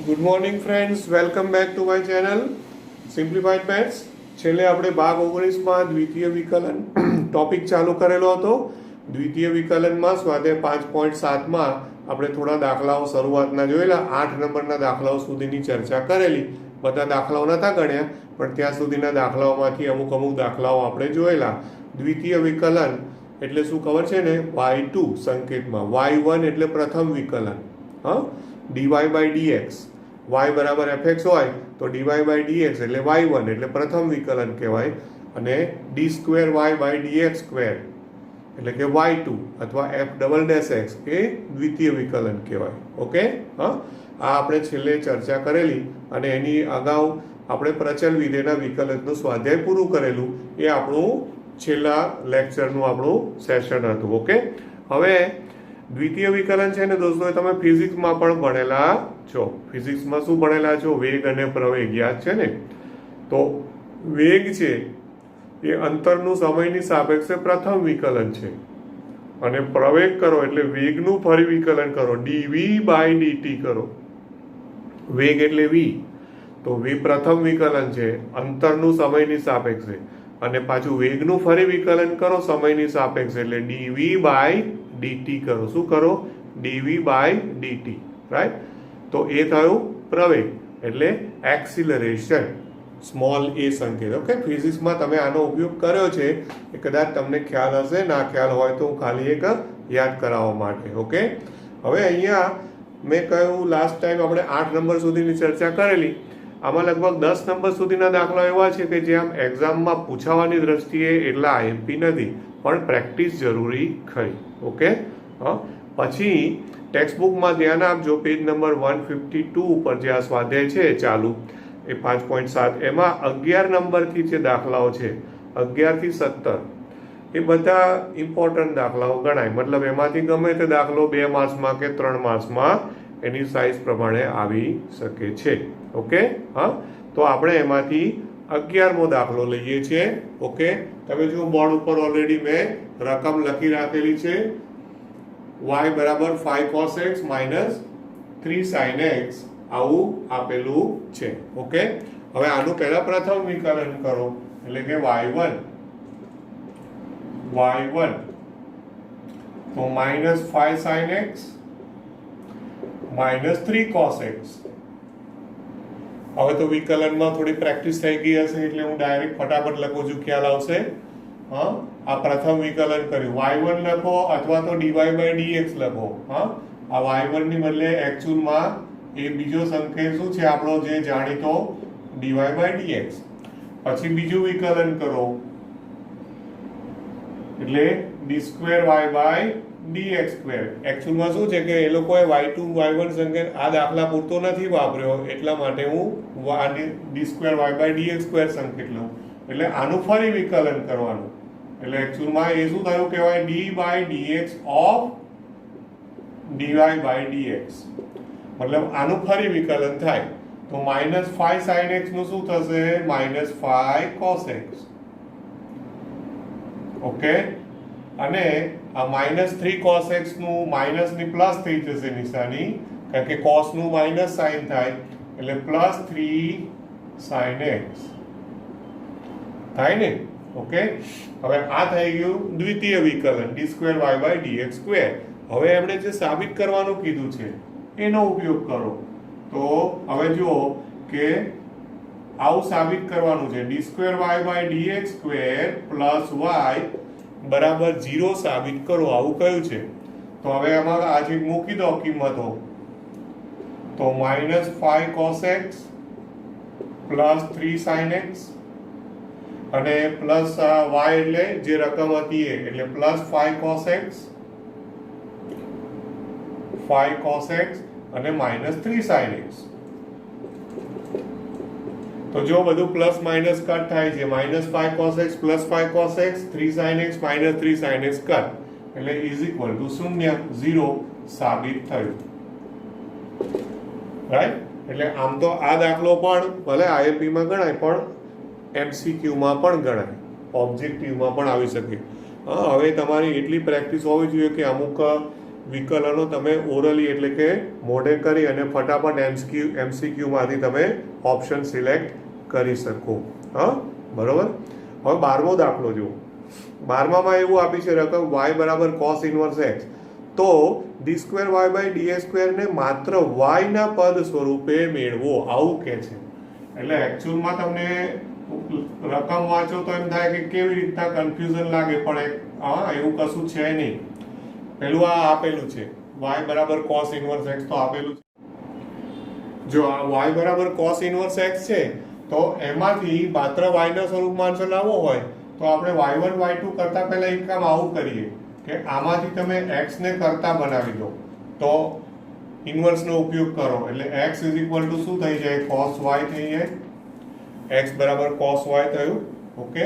Good morning friends, welcome back to my channel simplified maths. છેલ્લે આપણે ભાગ 19માં દ્વિતીય વિકલન ટોપિક ચાલુ કરેલો હતો. દ્વિતીય વિકલનમાં સ્વાધ્યાય 5.7માં આપણે થોડા દાખલાઓ શરૂઆતના જોયેલા. 8 નંબરના દાખલાઓ સુધીની ચર્ચા કરેલી. બધા દાખલાઓ નહોતા ગણ્યા, પણ ત્યાં સુધીના દાખલાઓમાંથી અમુક દાખલાઓ આપણે જોયેલા. દ્વિતીય વિકલન એટલે શું ખબર છે ને? y2 સંકેતમાં, y1 એટલે પ્રથમ વિકલન. dy બાય dx, y બરાબર fx હોય તો dy બાય dx એટલે y1 એટલે પ્રથમ વિકલન કહેવાય, અને d square y by dx square એટલે કે y2 અથવા f ડબલ ડેશ x એ દ્વિતીય વિકલન કહેવાય. ઓકે, આ આપણે છેલ્લે ચર્ચા કરેલી, અને એની અગાઉ આપણે પ્રચલ વિધેયના વિકલનનું સ્વાધ્યાય પૂરું કરેલું. એ આપણું છેલ્લા લેક્ચરનું આપણું સેશન હતું. ઓકે, હવે દ્વિતીય વિકલન છે ને દોસ્તો, તમે ફિઝિક્સમાં પણ ભણેલા છો. ફિઝિક્સમાં શું ભણેલા છો? વેગ અને પ્રવેગ યાદ છે ને? તો વેગ છે એ અંતરનું સમયની સાપેક્ષે પ્રથમ વિકલન છે, અને પ્રવેગ કરો એટલે વેગનું ફરી વિકલન કરો, dv બાય dt કરો. વેગ એટલે v, તો v પ્રથમ વિકલન છે અંતરનું સમયની સાપેક્ષે, અને પાછું વેગનું ફરી વિકલન કરો સમયની સાપેક્ષે એટલે dv બાય dt કરો. શું કરો? dv by dt, right? તો એ થયું પ્રવેગ એટલે એક્સિલરેશન, સ્મોલ a સંકેત. ઓકે, ફિઝિક્સમાં તમે આનો ઉપયોગ કર્યો છે, એ કદાચ તમને ખ્યાલ હશે, ના ખ્યાલ હોય તો હું ખાલી એક યાદ કરાવવા માટે. ઓકે, હવે અહીંયા મેં કહ્યું લાસ્ટ ટાઈમ આપણે 8 નંબર સુધીની ચર્ચા કરેલી. આમાં લગભગ 10 નંબર સુધીના દાખલા એવા છે કે જે આમ એક્ઝામમાં પૂછાવાની દ્રષ્ટિએ એટલા આઈએમપી નથી, પણ પ્રેક્ટિસ જરૂરી ખરી. ઓકે, પછી ટેક્સ્ટબુકમાં ધ્યાન આપજો, પેજ નંબર 152 ઉપર જે આ સ્વાધ્યાય છે ચાલુ એ 5.7, એમાં 11 નંબરથી જે દાખલાઓ છે 11 થી 17 એ બધા ઇમ્પોર્ટન્ટ દાખલાઓ ગણાય. મતલબ એમાંથી ગમે તે દાખલો 2 માર્ક્સમાં કે 3 માર્ક્સમાં એની સાઇઝ પ્રમાણે આવી શકે છે. ઓકે, તો આપણે એમાંથી 11મો દાખલો લઈએ છીએ. ઓકે, તમે જો બોર્ડ ઉપર ઓલરેડી મેં રકમ લખી રાખેલી છે. y બરાબર 5 cos x minus 3 sin x આવું આપેલું છે. ઓકે, હવે આનું પહેલા પ્રથમ વિકલન કરો એટલે કે y1 તો minus 5 sin x minus 3 cos x. હવે તો વિકલનમાં થોડી પ્રેક્ટિસ થઈ ગઈ હશે એટલે હું ડાયરેક્ટ ફટાફટ લખું છું, ખ્યાલ આવશે. આ પ્રથમ વિકલન કર્યું, y1 લખો અથવા તો dy બાય dx લખો. આ y1 ની બદલે એકચ્યુઅલમાં એ બીજો સંકેત શું છે આપણો જે જાણીતો, dy બાય dx. પછી બીજું વિકલન કરો એટલે d square y by dx square. એકચ્યુઅલમાં શું છે કે એ લોકોએ y2 y1 સંકેત આ દાખલા પૂરતો નથી વાપર્યો, એટલા માટે હું d square y by dx square સંકેત લઉં. એટલે આનું ફરી વિકલન કરવાનું, એટલે એકચ્યુઅલમાં એ શું થયું કહેવાય? d by dx of dy by dx. મતલબ આનું ફરી વિકલન થાય તો માઇનસ 5 sin x નું શું થશે? Minus 5 cos x. ઓકે, અને આ માઇનસ 3 cos x નું માઇનસ ની પ્લસ થઈ જશે નિશાની, કારણ કે cos નું માઇનસ sin થાય એટલે પ્લસ 3 sin x થાય ને. ઓકે, હવે આ થઈ ગયું દ્વિતીય વિકલન, d square y by dx square. હવે એમણે જે સાબિત કરવાનું કીધું છે એનો ઉપયોગ કરો. તો હવે જુઓ કે આવું સાબિત કરવાનું છે, d square y by dx square plus y બરાબર 0 સાબિત કરો, આવું કહ્યું છે. તો હવે આમાં આજે મૂકી દો કિંમતો, તો minus 5 cos x plus 3 sin x અને પ્લસ y એટલે જે રકમ હતી એટલે પ્લસ 5 cos x અને માઇનસ 3 sin x. તો જો બધું પ્લસ માઇનસ કટ થાય છે, minus 5 cos x plus 5 cos x 3 sin x minus 3 sin x cut એટલે ઇઝ ઇક્વલ ટુ 0 સાબિત થયું. રાઈટ? એટલે આમ તો આ દાખલો પણ ભલે આઈએમપી માં ગણાય, પણ MCQ માં પણ ગણાય, ઓબ્જેક્ટિવમાં પણ આવી શકે. હવે તમારી એટલી પ્રેક્ટિસ હોવી જોઈએ કે અમુક વિકલનો તમે ઓરલી એટલે કે મોઢે કરી અને ફટાફટ એમસીક્યુમાંથી તમે ઓપ્શન સિલેક્ટ કરી શકો. હા, બરોબર. હવે 12મો દાખલો જુઓ. 12માં એવું આપી છે રકમ y બરાબર cos ઇન્વર્સ x. તો d2y/dx² ને માત્ર y ના પદ સ્વરૂપે મેળવો, આવું કે છે. એટલે એકચ્યુઅલમાં તમને રકમ વાંચો તો એમ થાય કે કેવી રીતના કન્ફ્યુઝન લાગે, પણ હા એવું કશું છે નહીં. પેલું આ આપેલું છે y બરાબર cos ઇન્વર્સ x, તો આપેલું છે. જો આ y બરાબર cos ઇન્વર્સ x છે તો એમાંથી માત્ર y ના સ્વરૂપમાં આન્સર લાવવો હોય તો આપણે y1 y2 કરતા પહેલા એક કામ આવું કરીએ કે આમાંથી તમે x ને કરતા બનાવી દો, તો ઇન્વર્સનો ઉપયોગ કરો એટલે x શું થઈ જાય, cos y થઈ જાય. x બરાબર cos y થયું. ઓકે.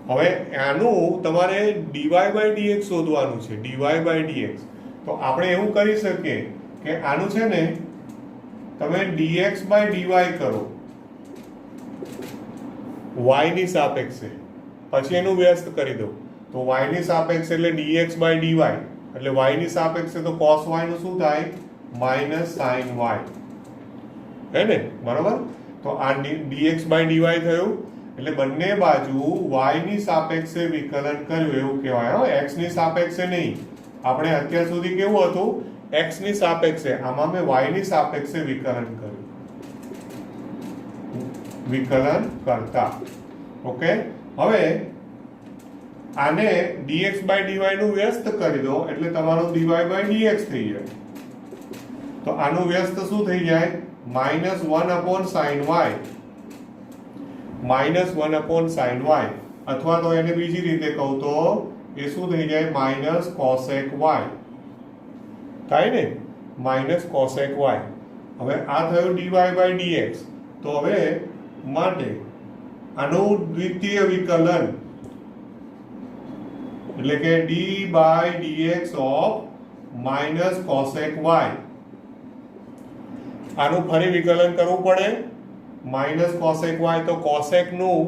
હવે આનું તમારે dy/dx શોધવાનું છે. dy/dx તો આપણે એવું કરી શકીએ કે આનું છે ને તમે dx/dy કરો y ની સાપેક્ષે, પછી એનું વ્યસ્ત કરી દો તો y ની સાપેક્ષે એટલે dx/dy, એટલે y ની સાપેક્ષે તો cos y નું શું થાય, -sin y. હે ને, બરોબર. તો આ dx/dy થયું એટલે બંને બાજુ y ની સાપેક્ષે વિકલન કર્યું એવું કહેવાય. x ની સાપેક્ષે નહીં. આપણે અત્યાર સુધી કેવું હતું, x ની સાપેક્ષે, આમાં મેં y ની સાપેક્ષે વિકલન કર્યું, વિકલન કરતા. ઓકે. હવે આને dx/dy નું વ્યસ્ત કરી દો એટલે તમારું dy/dx થઈ જાય. તો આનું વ્યસ્ત શું થઈ જાય, -1/sin y, -1/sin y, અથવા તો એને બીજી રીતે કહું તો એ શું થઈ જાય, -cosec y થાય ને, -cosec y. હવે આ થયું dy/dx. તો હવે માટે આનું દ્વિતીય વિકલન એટલે કે d/dx ઓફ -cosec y. આનું ફરી વિકલન કરવું પડે, -cosec y. તો cosec નું,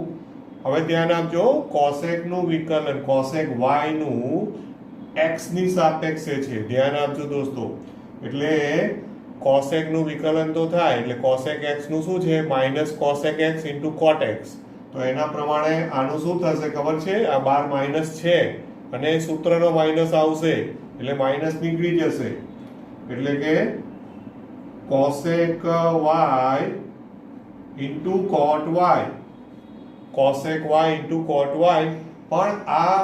હવે ધ્યાન આપજો, cosec નું વિકલન, cosec y નું x ની સાપેક્ષે છે. ધ્યાન આપજો દોસ્તો. એટલે cosec નું વિકલન તો થાય એટલે cosec x નું શું છે, -cosec x into cot x. તો એના પ્રમાણે આનું શું થશે ખબર છે, આ બાર માઇનસ છે અને સૂત્રનો માઇનસ આવશે એટલે માઇનસ નીકળી જશે. એટલે કે cosec y into cot y, cosec y into cot y. પણ આ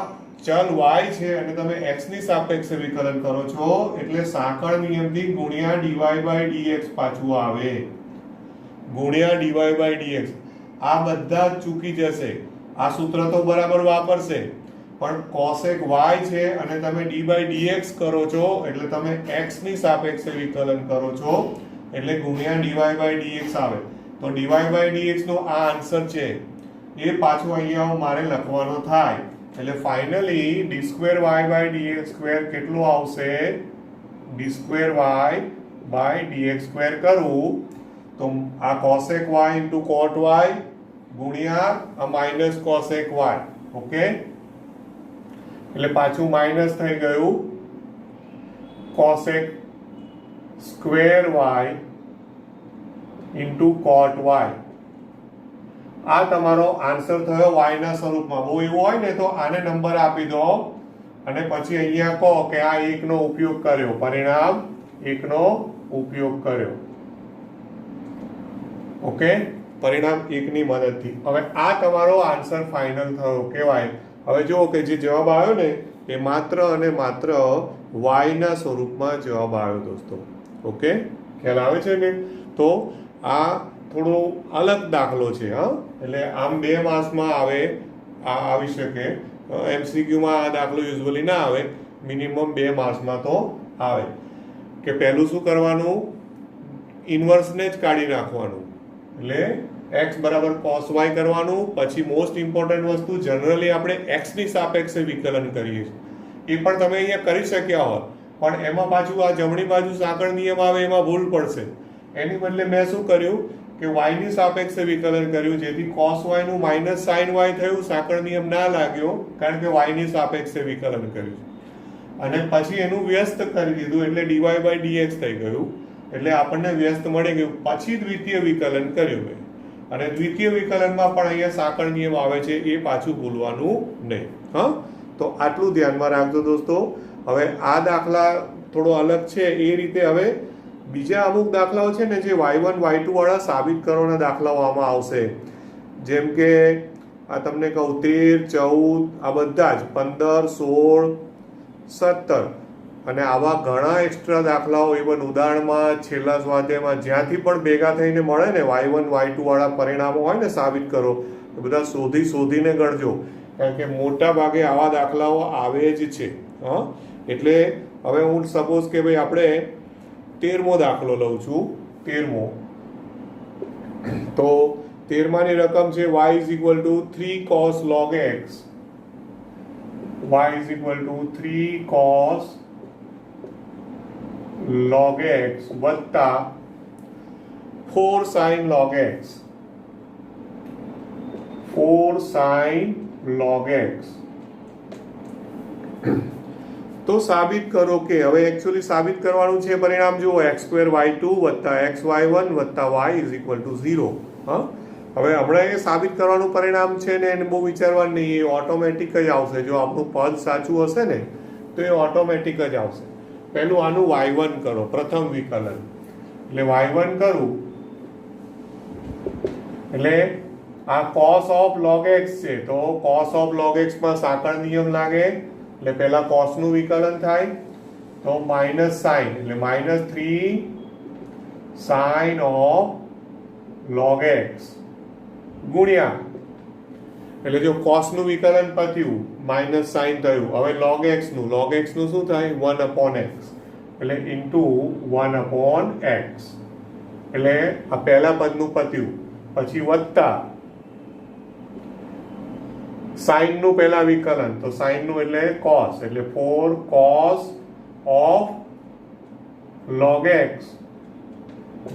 ચલ y છે અને તમે x ની સાપેક્ષે વિકલન કરો છો એટલે સાંકળ નિયમથી ગુણ્યા dy/dx પાછું આવે, ગુણ્યા dy/dx. આ બધા જ ચૂકી જશે. આ સૂત્ર તો બરાબર વાપરશે પણ cosec y છે અને તમે d/dx કરો છો એટલે તમે x ની સાપેક્ષે વિકલન કરો છો એટલે ગુણ્યા dy/dx આવે. તો dy/dx નો આ આન્સર છે એ પાછો અહીંયા મારે લખવાનો થાય એટલે ફાઇનલી d2y/dx² કેટલું આવશે, d2y/dx² કરું તો આ cosec y into cot y ગુણ્યા આ -cosec y. ઓકે. એટલે પાછું માઇનસ થઈ ગયું cosec square y into cot y. આ તમારો આન્સર થયો y ના સ્વરૂપમાં. બહુ એવું હોય ને તો આને નંબર આપી દો અને પછી અહીંયા કહો કે આ 1 નો ઉપયોગ કર્યો, પરિણામ 1 નો ઉપયોગ કર્યો. ઓકે, પરિણામ 1 ની મદદથી. હવે આ તમારો આન્સર ફાઇનલ થયો કહેવાય. હવે જુઓ કે જે જવાબ આવ્યો ને એ માત્ર અને માત્ર y ના સ્વરૂપમાં જવાબ આવ્યો દોસ્તો. ઓકે, ખ્યાલ આવે છે ને? તો આ થોડો અલગ દાખલો છે. હા, એટલે આમ 2 માર્ક્સમાં આવે, આ આવી શકે. એમસીક્યુમાં આ દાખલો યુઝ્યુઅલી ના આવે, મિનિમમ 2 માર્ક્સમાં તો આવે. કે પહેલું શું કરવાનું, ઇન્વર્સને જ કાઢી નાખવાનું એટલે x બરાબર cos y કરવાનું. પછી મોસ્ટ ઇમ્પોર્ટન્ટ વસ્તુ, જનરલી આપણે x ની સાપેક્ષે વિકલન કરીએ છીએ, એ પણ તમે અહીંયા કરી શક્યા હોત પણ એમાં પાછું આ જમણી બાજુ સાંકળ નિયમ આવે એમાં ભૂલ પડશે. એની બદલે મેં શું કર્યું કે y ની સાપેક્ષે વિકલન કર્યું જેથી cos y નું -sin y થયું. સાંકળ નિયમ ના લાગ્યો કારણ કે y ની સાપેક્ષે વિકલન કર્યું. અને પછી એનું વ્યસ્ત કરી દીધું એટલે dy/dx થઈ ગયું, એટલે આપણને વ્યસ્ત મળી ગયું. પછી દ્વિતીય વિકલન કર્યું મેં, અને દ્વિતીય વિકલનમાં પણ અહીંયા સાંકળ નિયમ આવે છે, એ પાછું ભૂલવાનું નહીં. હા, તો આટલું ધ્યાનમાં રાખજો દોસ્તો. હવે આ દાખલા થોડો અલગ છે, એ રીતે હવે બીજા અમુક દાખલાઓ છે ને, જે y1 y2 વાળા સાબિત કરવાના દાખલાઓ આમાં આવશે. જેમ કે આ તમને કહું 13, 14, આ બધા જ 15, 16, 17 અને આવા ઘણા એક્સ્ટ્રા દાખલાઓ ઇવન ઉદાહરણમાં, છેલ્લા સ્વાધ્યાયમાં જ્યાંથી પણ ભેગા થઈને મળે ને y1 y2 વાળા પરિણામો હોય ને સાબિત કરો, એ બધા શોધીને ગણજો, કારણ કે મોટા ભાગે આવા દાખલાઓ આવે જ છે. હા, એટલે હવે હું સપોઝ કે ભાઈ આપણે 13મો દાખલો લઉં છું. 13મો, તો 13માની રકમ છે y = 3 cos log x, y = 3 cos log x વત્તા 4 sin log x, 4 sin log x. તો સાબિત કરો કે, હવે એકચ્યુઅલી સાબિત કરવાનું છે પરિણામ જુઓ, x² y2 વત્તા x y1 વત્તા y = 0. હા, હવે હમણાં એ સાબિત કરવાનું પરિણામ છે ને, એને બહુ વિચારવાનું નહીં, એ ઓટોમેટિક જ આવશે. જો આપણું પદ સાચું હશે ને તો એ ઓટોમેટિક જ આવશે. પહેલું આનું y1 કરો, પ્રથમ વિકલન, એટલે y1 કરું એટલે આ cos of log x છે, તો cos of log x માં સાંકળ નિયમ લાગે, એટલે પહેલા cos નું વિકલન થાય, તો માઇનસ સાઇન એટલે -3 sin of log x ગુણ્યા, એટલે જો cos નું વિકલન પત્યું, માઇનસ સાઇન થયું, હવે log x નું શું થાય 1/x, એટલે ઇન્ટુ 1/x, એટલે આ પહેલા પદનું પત્યું, પછી વત્તા સાઇન નું પહેલા વિકલન, તો સાઇન નું એટલે cos, એટલે 4 cos of log x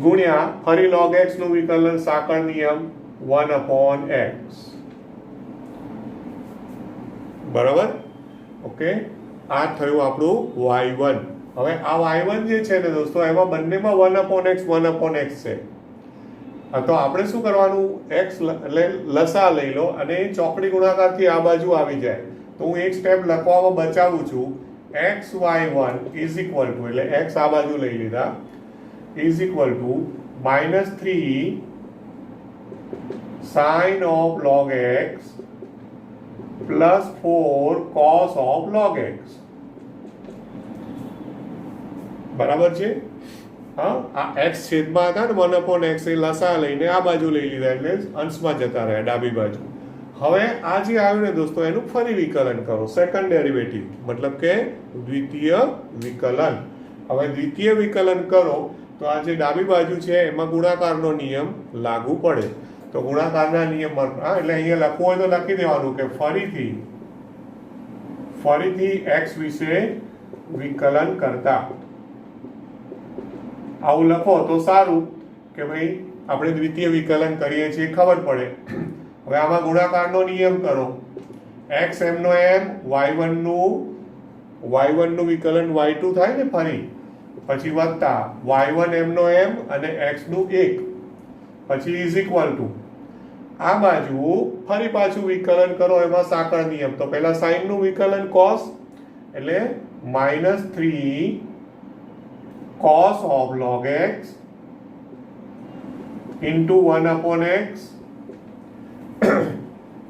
ગુણ્યા ફરી log x નું વિકલન, સાંકળ નિયમ 1/x. બરાબર? ઓકે, આ થયું આપણું y1. હવે આ y1 જે છે ને દોસ્તો, એમાં બંનેમાં 1/x છે. તો આપણે શું કરવાનું, x એટલે લસા લઈ લો અને ચોકડી ગુણાકારથી આ બાજુ આવી જાય, તો હું એક સ્ટેપ લખવામાં બચાવું છું. xy1 એટલે x આ બાજુ લઈ લીધા, -3 sin of log x plus 4 cos of log x. બરાબર છે? હા, આ x છેદમાં હતા ને 1/x, એ લસા લઈને આ બાજુ લઈ લીધા, એટલે અંશમાં જતા રહ્યા ડાબી બાજુ. હવે આ જે આવ્યું ને દોસ્તો, એનું ફરી વિકલન કરો, સેકન્ડ ડેરિવેટિવ, મતલબ કે દ્વિતીય વિકલન. હવે દ્વિતીય વિકલન કરો તો આ જે ડાબી બાજુ છે એમાં ગુણાકારનો નિયમ લાગુ પડે. તો ગુણાકારના નિયમ, એટલે અહીંયા લખવું હોય તો લખી દેવાનું કે ફરીથી x વિશે વિકલન કરતા, આવું લખો તો સારું કે ભાઈ આપણે દ્વિતીય વિકલન કરીએ છીએ, ખબર પડે. હવે આમાં ગુણાકારનો નિયમ કરો, x m નો m, y1 નું વિકલન y2 થાય ને ફરી, પછી વત્તા y1 m નો m અને x નું 1, પછી ઇઝ ઇક્વલ ટુ આ બાજુ ફરી પાછું વિકલન કરો, એમાં સાંકળ નિયમ, તો પહેલા સાઇન નું વિકલન cos, એટલે -3 cos of log x into 1/x,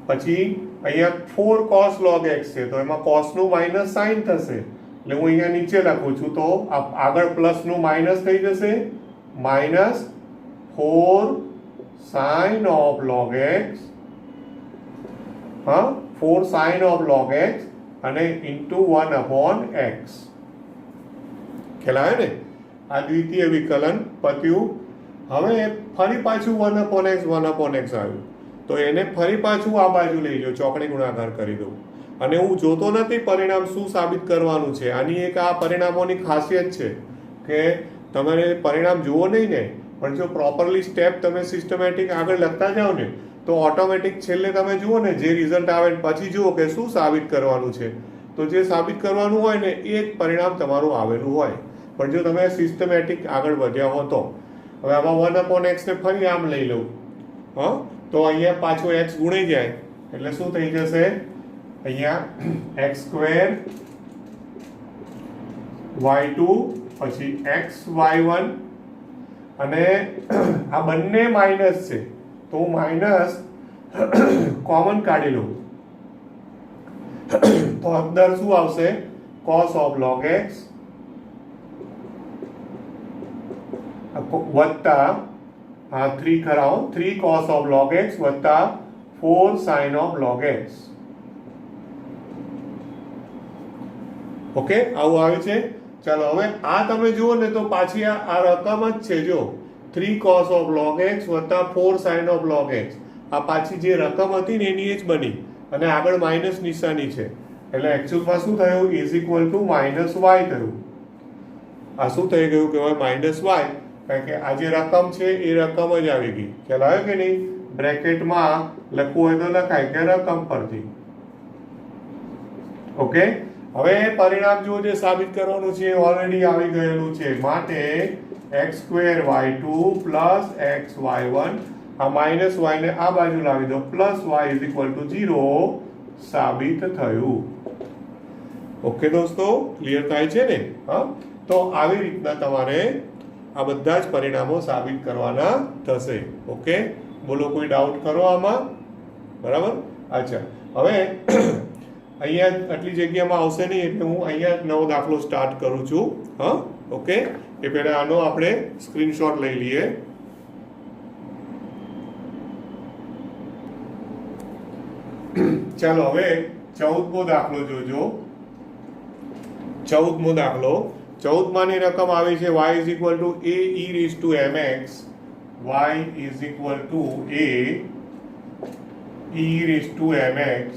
પછી અહીંયા 4 cos log x છે, તો એમાં cos નું માઇનસ સાઇન થશે, એટલે હું અહીંયા નીચે લખું છું, તો આગળ પ્લસ નું માઇનસ થઈ જશે, -4 sin of log x, હા 4 sin of log x અને into 1/x. ખ્યાલ આવે ને? આ દ્વિતીય વિકલન પત્યું. હવે ફરી પાછું 1/x આવ્યું, તો એને ફરી પાછું આ બાજુ લઈ જાઓ, ચોકડી ગુણાકાર કરી દઉં. અને હું જોતો નથી પરિણામ શું સાબિત કરવાનું છે. આની એક આ પરિણામોની ખાસિયત છે કે તમારે પરિણામ જુઓ નહીં ને, પણ જો પ્રોપરલી સ્ટેપ તમે સિસ્ટમેટિક આગળ લખતા જાઓ ને, તો ઓટોમેટિક છેલ્લે તમે જુઓ ને જે રિઝલ્ટ આવે પછી જુઓ કે શું સાબિત કરવાનું છે. તો જે સાબિત કરવાનું હોય ને એ જ પરિણામ તમારું આવેલું હોય. પણ જો તમે સિસ્ટમેટિક આગળ વધ્યા હો તો હવે આમાં 1/x ને ફરી આમ લઈ લઉં, હા, તો અહીંયા પાછો x ગુણાઈ જાય એટલે શું થઈ જશે? અહીંયા x² y2 પછી xy1 અને આ બંને માઇનસ છે તો હું માઇનસ કોમન કાઢી લઉં તો અંદર શું આવશે? cos of log x વત્તા 3 ખરા 3 cos of log x વત્તા 4 sin of log x. Okay, આવું આવે છે. ચાલો હવે આ તમે જુઓ ને તો પાછી આ રકમ જ છે. જો 3 cos of log x વત્તા 4 sin of log x, આ પાછી જે રકમ હતી ને એની જ બની અને આગળ માઇનસ નિશાની છે એટલે એકચ્યુઅલમાં શું થયું? Is equal to minus y થયું. આ શું થઈ ગયું કહેવાય? માઇનસ વાય, કારણ કે આ જે રકમ છે એ રકમ જ આવી ગઈ. ખ્યાલ આવ્યો કે નહીં? બ્રેકેટમાં લખવું હોય તો લખાય કે રકમ પરથી. ઓકે, હવે પરિણામ જો જે સાબિત કરવાનું છે ઓલરેડી આવી ગયેલું છે, માટે x² y2 પ્લસ xy1, આ માઇનસ y ને આ બાજુ લાવી દો, plus y is equal two 0 સાબિત થયું. ઓકે દોસ્તો, ક્લિયર થાય છે ને? હા, તો આવી રીતના તમારે આ બધા જ પરિણામો સાબિત કરવાના થશે. ઓકે, બોલો કોઈ ડાઉટ કરો આમાં? બરાબર. અચ્છા, હવે અહીંયા આટલી જગ્યામાં આવશે નહીં એટલે હું અહીંયા નવો દાખલો સ્ટાર્ટ કરું છું. હા, ઓકે, એ પહેલા આનો આપણે સ્ક્રીનશોટ લઈ લઈએ. ચાલો હવે 14મો દાખલો જોજો. 14મો દાખલો, 14માની રકમ આવી છે y is equal to a e raise to mx, y is equal to a e raise to mx.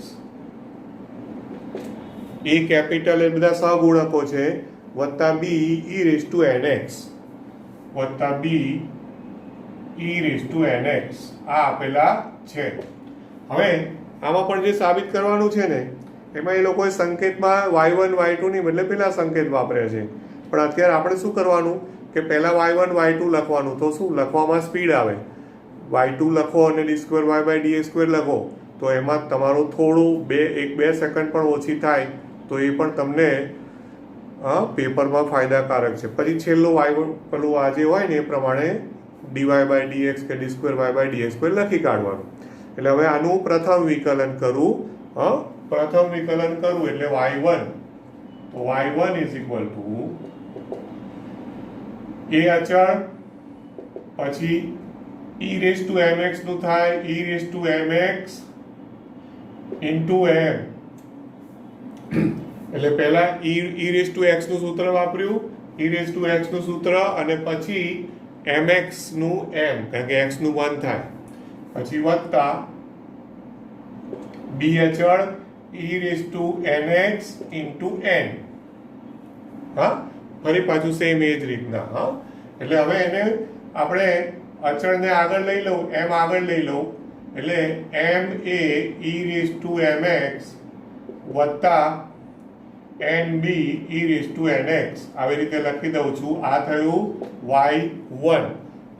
a capital એ બધા સહગુણકો છે, વત્તા b e raise to nx વત્તા b e raise to nx આ આપેલા છે. હવે આમાં પણ જે સાબિત કરવાનું છે ને એમાં એ લોકોએ સંકેતમાં y1 y2 ની બદલે પેલા સંકેત વાપરે છે. પણ અત્યારે આપણે શું કરવાનું કે પહેલા y1 y2 લખવાનું, તો શું લખવામાં સ્પીડ આવે. y2 લખો અને d² y/d² લખો તો એમાં તમારું થોડું 1-2 સેકન્ડ પણ ઓછી થાય તો એ પણ તમને પેપરમાં ફાયદાકારક છે. પછી છેલ્લો y પેલું આ જે હોય ને એ પ્રમાણે dy/dx કે d² y/d² લખી કાઢવાનું. એટલે હવે આનું પ્રથમ વિકલન કરું, પ્રથમ વિકલન કરું એટલે y1, તો y1 is equal to a અચળ પછી e રેઝ ટુ mx નું થાય e raise to mx into m. એટલે પહેલા e રેઝ ટુ x નું સૂત્ર વાપર્યું, e રેઝ ટુ x નું સૂત્ર અને પછી mx નું m, કારણ કે x નું 1 થાય, પછી વત્તા b અચળ e raise to nx into n. હા, ફરી પાછું સેમ એ જ રીતના. હા, એટલે હવે એને આપણે અચળને આગળ લઈ લઉં, m આગળ લઈ લઉં એટલે m એ e રેઝ ટુ mx વત્તા nb e raise to nx આવી રીતે લખી દઉં છું. આ થયું y1.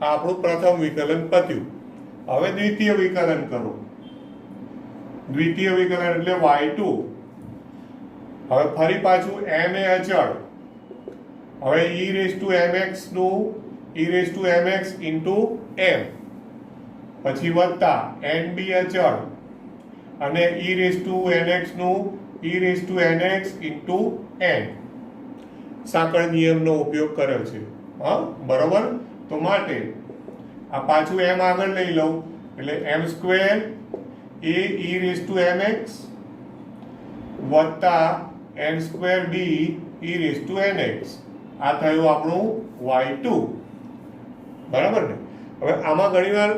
આ આપણું પ્રથમ વિકલન પત્યું. હવે દ્વિતીય વિકલન કરો. દ્વિતીય વિકલન એટલે y2. હવે ફરી પાછું m એ અચળ, હવે e રેઝ ટુ mx નું e raise to mx into m, પછી વત્તા nb અચળ અને e રેઝ ટુ nx નું e raise to nx into n. સાંકળ નિયમનો ઉપયોગ કર્યો છે. હા, બરોબર. તો માટે આ પાછું m આગળ લઈ લઉં એટલે m² a e raise to mx વત્તા n² b e raise to nx. આ થયું આપણું y2. બરાબર ને? હવે આમાં ઘણીવાર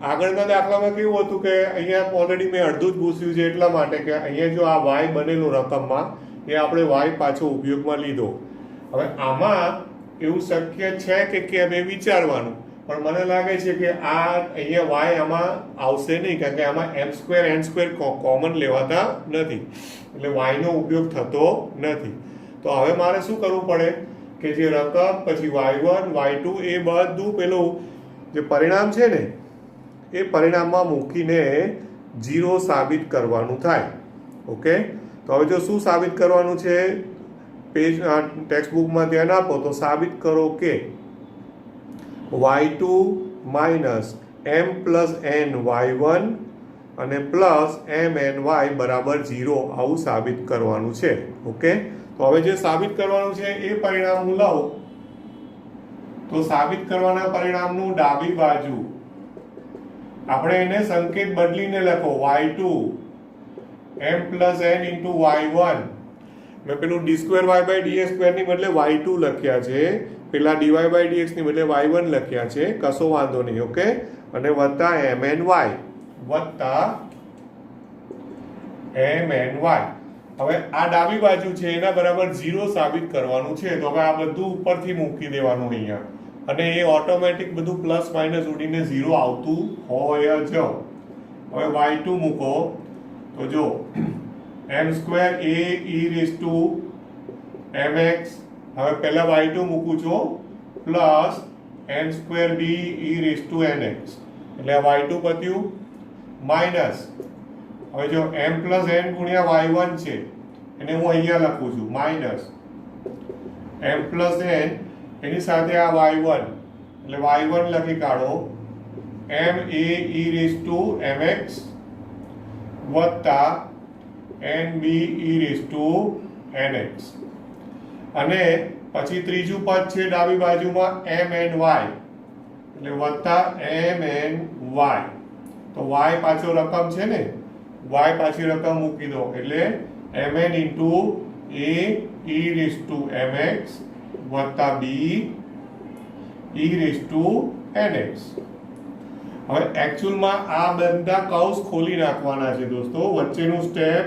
આગળના દાખલામાં કેવું હતું કે અહીંયા ઓલરેડી મેં અડધું જ પૂછ્યું છે એટલા માટે કે અહીંયા જો આ y બનેલું રકમમાં એ આપણે y પાછો ઉપયોગમાં લીધો. હવે આમાં એવું શક્ય છે કે કેમ એ વિચારવાનું પણ મને લાગે છે કે આ અહીંયા વાય આમાં આવશે નહીં, કારણ કે આમાં એમ સ્ક્વેર એન સ્ક્વેર કોમન લેવાતા નથી, એટલે વાયનો ઉપયોગ થતો નથી. તો હવે મારે શું કરવું પડે કે જે રકમ પછી y1 y2 એ બધું પેલું જે પરિણામ છે ને એ પરિણામમાં મૂકીને 0 સાબિત કરવાનું થાય. ઓકે, તો હવે જો શું સાબિત કરવાનું છે, પેજ ટેક્સ્ટબુકમાં ધ્યાન આપો તો સાબિત કરો કે y2 minus m plus n y1 અને પ્લસ m n y બરાબર 0 આવું સાબિત કરવાનું છે. ઓકે, તો હવે જે સાબિત કરવાનું છે એ પરિણામ હું લઉં તો સાબિત કરવાના પરિણામનું ડાબી બાજુ આપણે એને સંકેત બદલીને લખો y2 m plus n into y1. મેં પેલું d2 y બાય dx સ્ક્વેરની બદલે y2 લખ્યા છે, પેલા dy બાય dx ની બદલે y1 લખ્યા છે, કશો વાંધો નહીં. ઓકે, અને વત્તા mny વત્તા mny. હવે આ ડાબી બાજુ છે એના બરાબર 0 સાબિત કરવાનું છે, તો હવે આ બધું ઉપરથી મૂકી દેવાનું અહીંયા, અને એ ઓટોમેટિક બધું પ્લસ માઇનસ ઉડીને 0 આવતું હોય જ. હવે y2 મૂકો તો જો m square a e raise to mx, હવે પહેલા y2 મૂકું છું plus n square b e raise to nx, એટલે આ y2 પત્યું માઇનસ. હવે જો m પ્લસ n ગુણ્યા y1 છે એને હું અહીંયા લખું છું માઇનસ m પ્લસ n એની સાથે આ y1 એટલે y1 લખી કાઢો m a e raise to mx વત્તા n b e raise to nx, અને પછી ત્રીજું પદ છે ડાબી બાજુમાં m n y એટલે વત્તા m n y. તો y પાછો રકમ છે ને, y પાછી રકમ મૂકી દો એટલે mn into a e raise to mx વત્તા b e raise to nx. હવે એકચ્યુઅલમાં આ બધા કૌંસ ખોલી નાખવાના છે દોસ્તો, વચ્ચેનું સ્ટેપ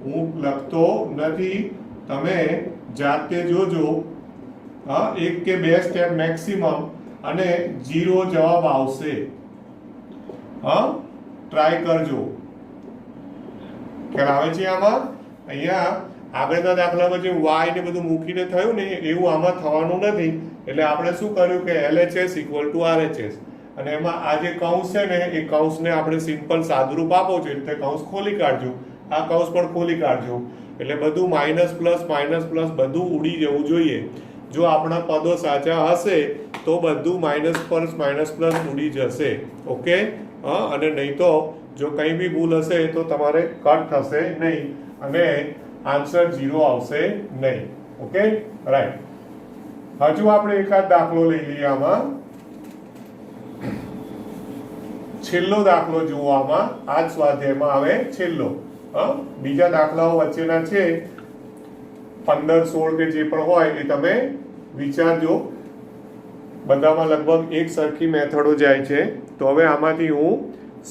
હું લખતો નથી, તમે જાતે જોજો. હા, એક કે બે સ્ટેપ મેક્સિમમ, અને 0 જવાબ આવશે. હા, ટ્રાય કરજો. ખ્યાલ આવે છે આમાં? અહીંયા આગળના દાખલામાં જે y ને બધું મૂકીને થયું ને એવું આમાં થવાનું નથી, એટલે આપણે શું કર્યું કે LHS ઇક્વલ ટુ RHS, અને એમાં આ જે કૌંસ છે ને એ કૌંસને આપણે સિમ્પલ સાદુરૂપ આપો છો એટલે કૌંસ ખોલી કાઢજો, આ કૌંસ પણ ખોલી કાઢજો, એટલે બધું માઇનસ પ્લસ બધું ઉડી જવું જોઈએ. જો આપણા પદો સાચા હશે તો બધું માઇનસ પ્લસ ઉડી જશે. ઓકે, હા, અને નહીં તો જો કંઈ બી ભૂલ હશે તો તમારે કટ થશે નહીં અને આન્સર 0 આવશે નહીં. Okay, right. હજુ આપણે એકાદ દાખલો લઈ લઈએ. આમાં છેલ્લો દાખલો જુઓ, આમાં આ જ સ્વાધ્યાયમાં આવે છેલ્લો. બીજા દાખલાઓ વચ્ચેના છે 15 16 કે જે પણ હોય એ તમે વિચારજો, બધામાં લગભગ એક સરખી મેથડો જાય છે. તો હવે આમાંથી હું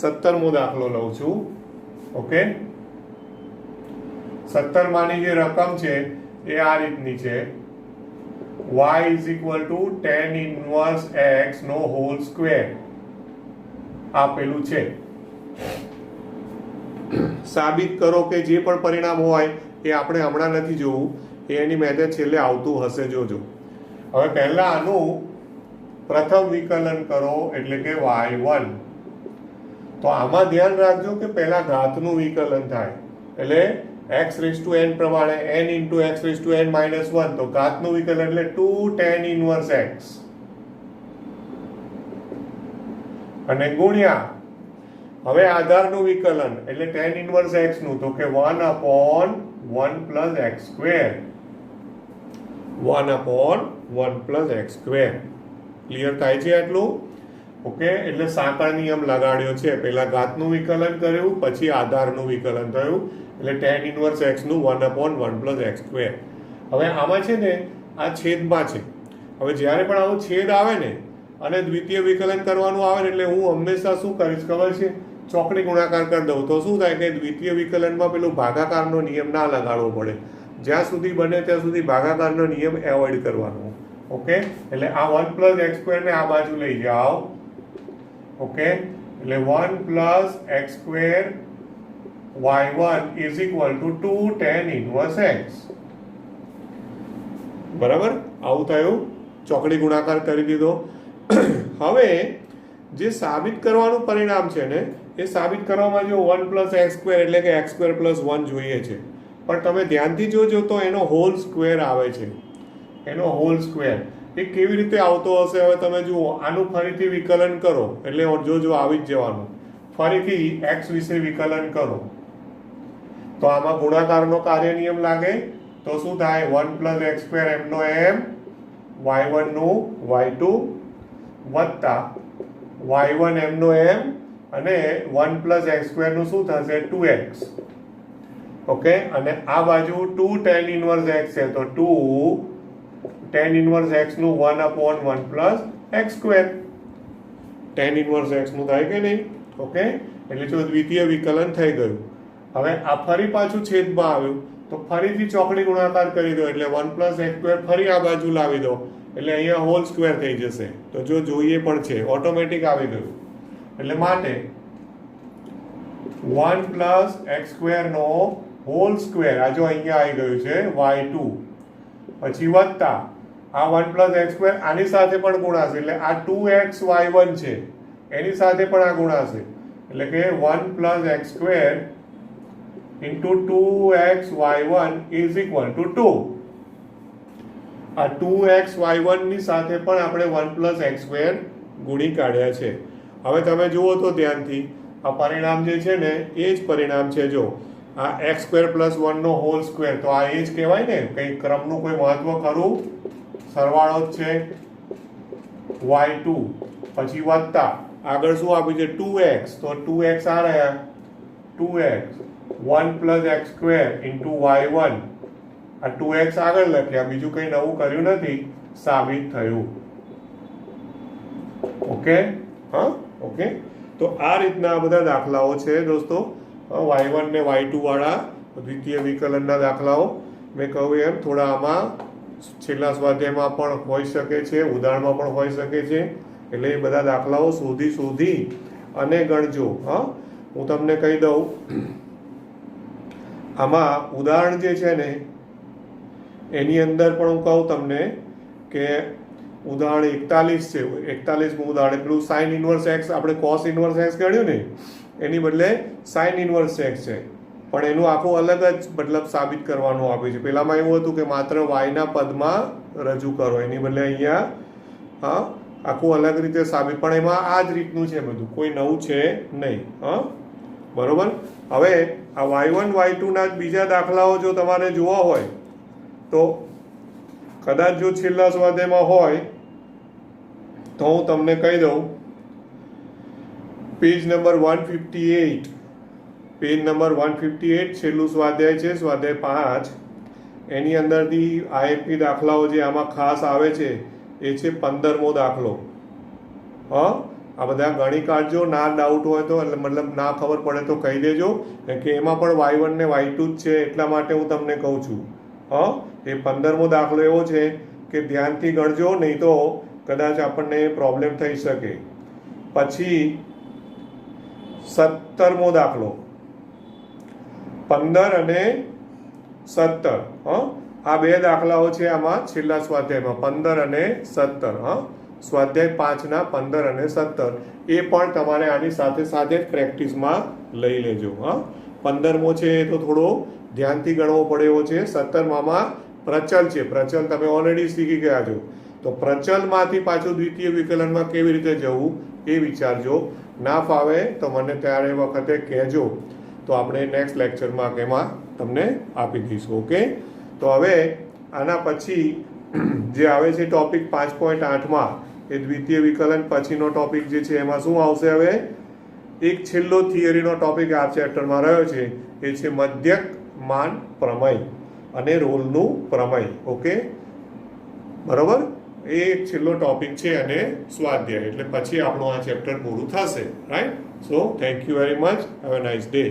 17મો દાખલો લઉં છું. ઓકે, 17 માની જે રકમ છે એ આ રીતની છે, y is equal to tan inverse x નો હોલ સ્ક્વેર આપેલું છે. સાબિત કરો કે જે પણ પરિણામ હોય એ આપણે હમણાં નથી જોવું, એની મેથડ છેલ્લે આવતું હશે, જોજો. હવે પહેલા આનું પ્રથમ વિકલન કરો એટલે કે y1. તો આમાં ધ્યાન રાખજો કે પહેલા ઘાતનું વિકલન થાય, એટલે x રેઝ ટુ n પ્રમાણે n into x raise to n minus 1, તો ઘાતનું વિકલન એટલે 2 tan ઇનવર્સ x, અને ગુણ્યા હવે આધારનું વિકલન એટલે tan ઇનવર્સ x નું, તો કે 1/1 plus x square, 1/1 plus x square. Clear થાય છે આટલું? ઓકે, એટલે સાંકળ નિયમ લગાડ્યો છે, પહેલા ઘાતનું વિકલન કર્યું પછી આધારનું વિકલન થયું, એટલે tan ઇનવર્સ x નું 1/1 પ્લસ x સ્ક્વેર. હવે આમાં છે ને આ છેદમાં છે, હવે જ્યારે પણ આવો છેદ આવે ને અને દ્વિતીય વિકલન કરવાનું આવે ને એટલે હું હંમેશા શું કરીશ ખબર છે, ચોકડી ગુણાકાર કરી દઉં. તો શું થાય કે દ્વિતીય વિકલનમાં પેલો ભાગાકારનો નિયમ ના લગાડવો પડે, જ્યાં સુધી બને ત્યાં સુધી ભાગાકારનો નિયમ એવોઇડ કરવાનો. ઓકે, એટલે આ 1 પ્લસ એક્સ સ્ક્વેર ને આ બાજુ લઈ જાઓ. ઓકે, એટલે 1 plus x square y1 is equal two 2 tan inverse x. બરાબર, આવું થયું, ચોકડી ગુણાકાર કરી દીધો. હવે જે સાબિત કરવાનું પરિણામ છે ને, એ સાબિત કરવામાં જો 1 પ્લસ એક્સ સ્ક્વેર એટલે કે એક્સ સ્ક્વેર પ્લસ 1 જોઈએ છે, પણ તમે ધ્યાનથી જોજો તો એનો હોલ સ્ક્વેર આવે છે. એનો હોલ સ્ક્વેર એ કેવી રીતે આવતો હશે? હવે તમે જુઓ, આનું ફરીથી વિકલન કરો એટલે જોજો આવી જ જવાનું. ફરીથી એક્સ વિશે વિકલન કરો તો આમાં ગુણાકારનો કાર્ય નિયમ લાગે. તો શું થાય? 1 પ્લસ એક્સ સ્ક્વેર એમનો એમ y1 નું y2 વત્તા y1 એમનો એમ અને 1 પ્લસ એક્સ સ્ક્વેર નું શું થશે? 2x. ઓકે, અને આ બાજુ 2 tan ઇનવર્સ x છે તો 2 tan ઇનવર્સ x નું 1/1 plus x square. tan inverse x નું થાય કે નહીં? ઓકે, એટલે જો દ્વિતીય વિકલન થઈ ગયું. હવે આ ફરી પાછું છેદમાં આવ્યું તો ફરીથી ચોકડી ગુણાકાર કરી દો એટલે 1 પ્લસ એક્સ સ્ક્વેર ફરી આ બાજુ લાવી દો એટલે અહીંયા હોલ સ્ક્વેર થઈ જશે. તો જો જોઈએ પણ છે, ઓટોમેટિક આવી ગયું. એટલે માટે 1 પ્લસ એક્સ સ્ક્વેર નો હોલ સ્ક્વેર આ જો અહીંયા આવી ગયું છે y2, પછી વત્તા આ 1 પ્લસ એક્સ સ્ક્વેર આની સાથે પણ ગુણાશે એટલે આ 2x y1 છે એની સાથે પણ આ ગુણાશે એટલે કે 1 plus x square into 2x y1 is equal to 2. આ 2x y1 ની સાથે પણ આપણે 1 પ્લસ એક્સ સ્ક્વેર ગુણી કાઢ્યા છે. હવે તમે જુઓ તો ધ્યાનથી આ પરિણામ જે છે ને એ જ પરિણામ છે. જો આ એક્સ સ્ક્વેર પ્લસ 1 નો હોલ સ્ક્વેર તો આ એ જ કહેવાય ને, કંઈ ક્રમનું કોઈ મહત્વ ખરું? સરવાળો જ છે. y2 પછી વત્તા આગળ શું આપ્યું છે? 2x, તો 2x આ રહ્યા 2x 1 plus x square into y1. આ 2x આગળ લખ્યા, બીજું કંઈ નવું કર્યું નથી, સાબિત થયું. ઓકે, હા, ઓકે. તો આ રીતના આ બધા દાખલાઓ છે દોસ્તો, y1 ને y2 વાળા દ્વિતીય વિકલનના દાખલાઓ. મેં કહ્યું એમ થોડા આમાં છેલ્લા સ્વાધ્યાયમાં પણ હોઈ શકે છે, ઉદાહરણમાં પણ હોઈ શકે છે. એટલે એ બધા દાખલાઓ શોધી અને ગણજો. હા, હું તમને કહી દઉં, આમાં ઉદાહરણ જે છે ને એની અંદર પણ હું કહું તમને કે ઉદાહરણ 41 છે. 41મું ઉદાહરણ પેલું સાઇન ઇનવર્સ એક્સ, આપણે કોસ ઇનવર્સ એક્સ ગણ્યું ને એની બદલે સાઇન ઇનવર્સ એક્સ છે, પણ એનું આખું અલગ જ મતલબ સાબિત કરવાનું આપ્યું છે. પેલામાં એવું હતું કે માત્ર વાયના પદમાં રજૂ કરો, એની બદલે અહીંયા હા આખું અલગ રીતે સાબિત, પણ એમાં આ જ રીતનું છે બધું, કોઈ નવું છે નહીં. હા, બરોબર. હવે આ y1 y2 ના બીજા દાખલાઓ જો તમારે જોવા હોય તો કદાચ જો છેલ્લા સ્વાધ્યાયમાં હોય તો હું તમને કહી દઉં, પેજ નંબર 158, પેજ નંબર 158 છેલ્લું સ્વાધ્યાય છે, સ્વાધ્યાય 5. એની અંદરથી આઈએમપી દાખલાઓ જે આમાં ખાસ આવે છે એ છે 15મો દાખલો. હા, આ બધા ગણી કાઢજો, ના ડાઉટ હોય તો, એટલે મતલબ ના ખબર પડે તો કહી દેજો કે એમાં પણ y1 ને y2 જ છે, એટલા માટે હું તમને કહું છું. હા, એ 15મો દાખલો એવો છે કે ધ્યાનથી ગણજો, નહીં તો કદાચ આપણને પ્રોબ્લેમ થઈ શકે. પછી 17મો દાખલો, 15 અને 17. હા, આ બે દાખલાઓ છે આમાં છેલ્લા સ્વાધ્યાયમાં, 15 અને 17. હા, સ્વાધ્યાય 5ના 15 અને 17 એ પણ તમારે આની સાથે સાથે જ પ્રેક્ટિસમાં લઈ લેજો. હા, 15મો છે એ તો થોડો ધ્યાનથી ગણવો પડે એવો છે. 17માં પ્રચલ છે, પ્રચલ તમે ઓલરેડી શીખી ગયા છો, તો પ્રચલમાંથી પાછું દ્વિતીય વિકલનમાં કેવી રીતે જવું એ વિચારજો. ના ફાવે તો મને ત્યારે વખતે કહેજો, તો આપણે નેક્સ્ટ લેક્ચરમાં એમાં તમને આપી દઈશું. ઓકે, તો હવે આના પછી જે આવે છે ટોપિક 5.8માં એ દ્વિતીય વિકલન પછીનો ટોપિક જે છે એમાં શું આવશે? હવે એક છેલ્લો થિયરીનો ટોપિક આ ચેપ્ટરમાં રહ્યો છે, એ છે મધ્યકમાન પ્રમેય અને રોલનું પ્રમેય. ઓકે, બરોબર, એ એક છેલ્લો ટોપિક છે અને સ્વાધ્યાય, એટલે પછી આપણું આ ચેપ્ટર પૂરું થશે. Right? So thank you very much, have a nice day.